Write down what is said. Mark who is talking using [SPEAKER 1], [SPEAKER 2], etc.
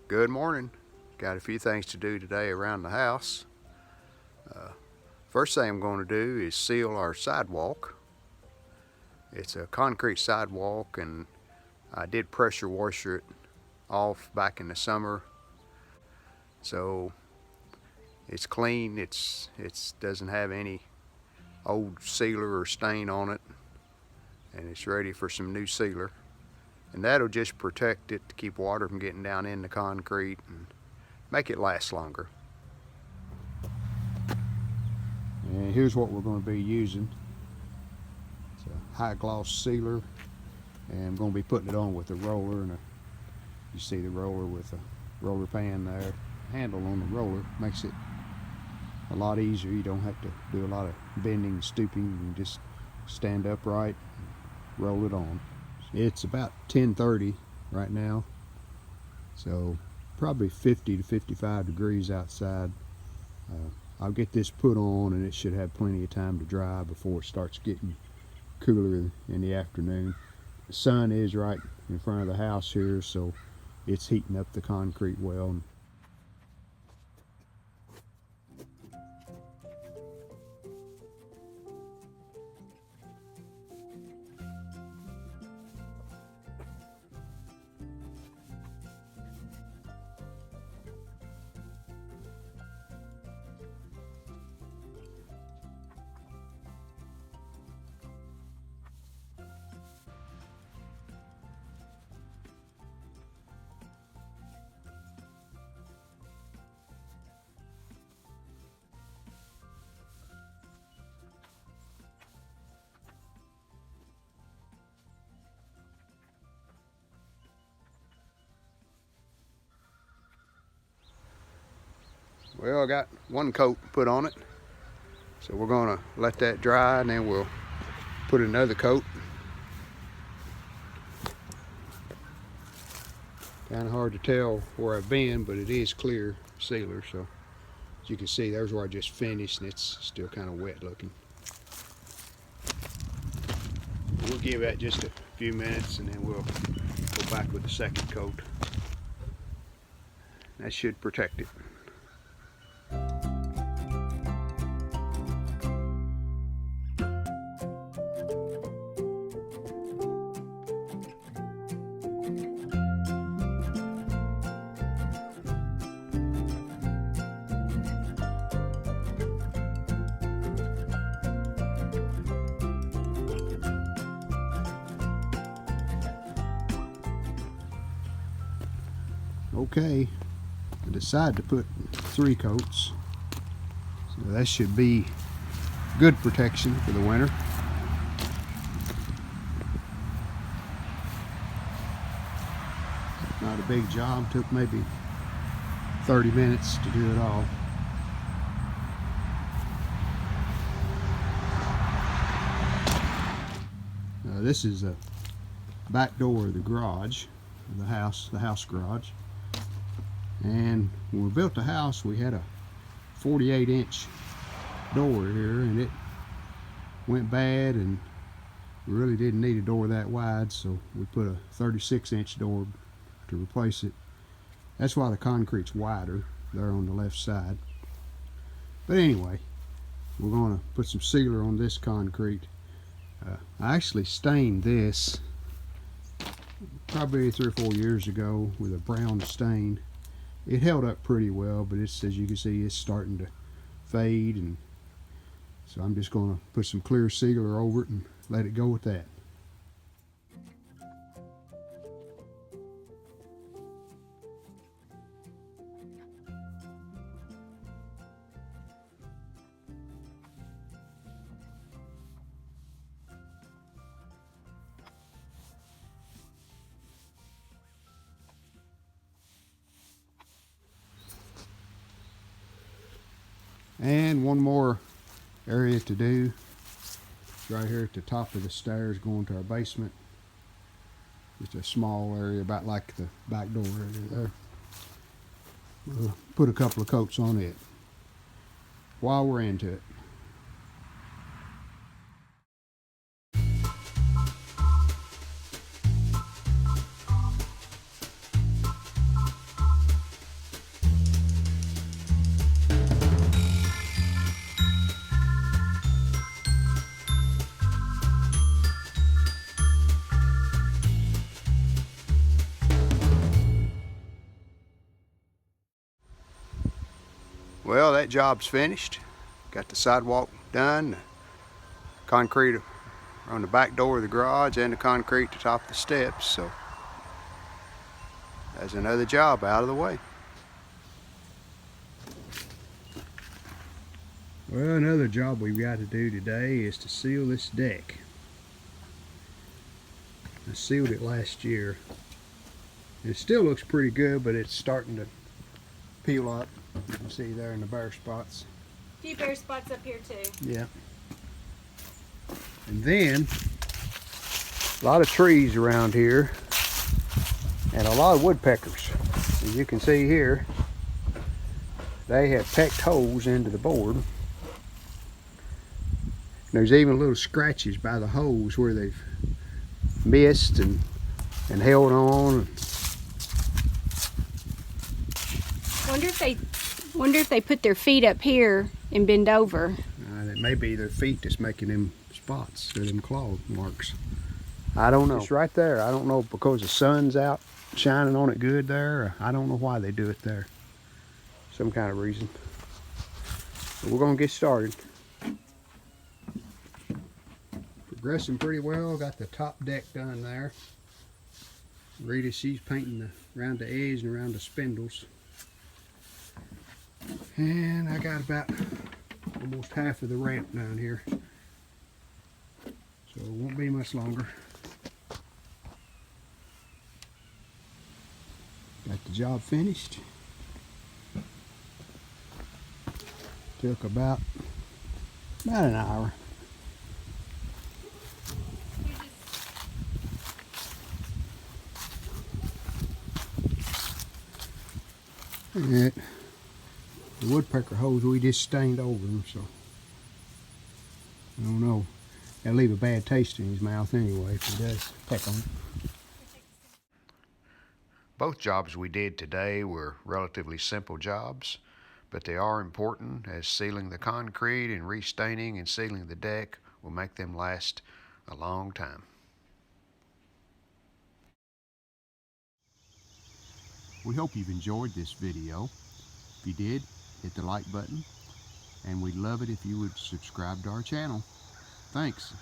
[SPEAKER 1] Good morning. Got a few things to do today around the house. First thing I'm going to do is seal our sidewalk. It's a concrete sidewalk, and I did pressure washer it off back in the summer, so it's clean. It doesn't have any old sealer or stain on it, and it's ready for some new sealer. And that'll just protect it to keep water from getting down in the concrete and make it last longer. And here's what we're going to be using. It's a high gloss sealer, and I'm going to be putting it on with a roller, and you see the roller with a roller pan there. Handle on the roller makes it a lot easier. You don't have to do a lot of bending and stooping. You can just stand upright and roll it on. It's about 10:30 right now, so probably 50 to 55 degrees outside. I'll get this put on, and it should have plenty of time to dry before it starts getting cooler in the afternoon. The sun is right in front of the house here, so it's heating up the concrete well. Well, I got one coat put on it, so we're going to let that dry, and then we'll put another coat. Kind of hard to tell where I've been, but it is clear sealer, so as you can see, there's where I just finished, and it's still kind of wet looking. We'll give that just a few minutes, and then we'll go back with the second coat. That should protect it. Okay, I decided to put 3 coats, so that should be good protection for the winter. Not a big job, took maybe 30 minutes to do it all. This is a back door of the garage, the house garage. And when we built the house, we had a 48-inch door here, and it went bad, and we really didn't need a door that wide, so we put a 36-inch door to replace it. That's why the concrete's wider there on the left side. But anyway, we're going to put some sealer on this concrete. I actually stained this probably 3 or 4 years ago with a brown stain. It held up pretty well, but it's, as you can see, it's starting to fade, and so I'm just going to put some clear sealer over it and let it go with that. And one more area to do. It's right here at the top of the stairs going to our basement. Just a small area, about like the back door area there. We'll put a couple of coats on it while we're into it. Well, that job's finished. Got the sidewalk done, the concrete on the back door of the garage, and the concrete to top of the steps. So there's another job out of the way. Well, another job we've got to do today is to seal this deck. I sealed it last year. It still looks pretty good, but it's starting to peel up. You can see there in the bare spots.
[SPEAKER 2] A few bare spots up here too.
[SPEAKER 1] Yeah. And then a lot of trees around here and a lot of woodpeckers. As you can see here, they have pecked holes into the board. There's even little scratches by the holes where they've missed and held on.
[SPEAKER 2] Wonder if they put their feet up here and bend over.
[SPEAKER 1] It may be their feet that's making them spots or them claw marks. I don't know. It's right there. I don't know because the sun's out shining on it good there. Or I don't know why they do it there. Some kind of reason. But we're gonna get started. Progressing pretty well. Got the top deck done there. Rita, she's painting around the edge and around the spindles. And I got about almost half of the ramp down here. So it won't be much longer. Got the job finished. Took about an hour. And the woodpecker holes, we just stained over them, so I don't know. That'll leave a bad taste in his mouth anyway if he does peck on it. Both jobs we did today were relatively simple jobs, but they are important, as sealing the concrete and restaining and sealing the deck will make them last a long time. We hope you've enjoyed this video. If you did, hit the like button, and we'd love it if you would subscribe to our channel. Thanks.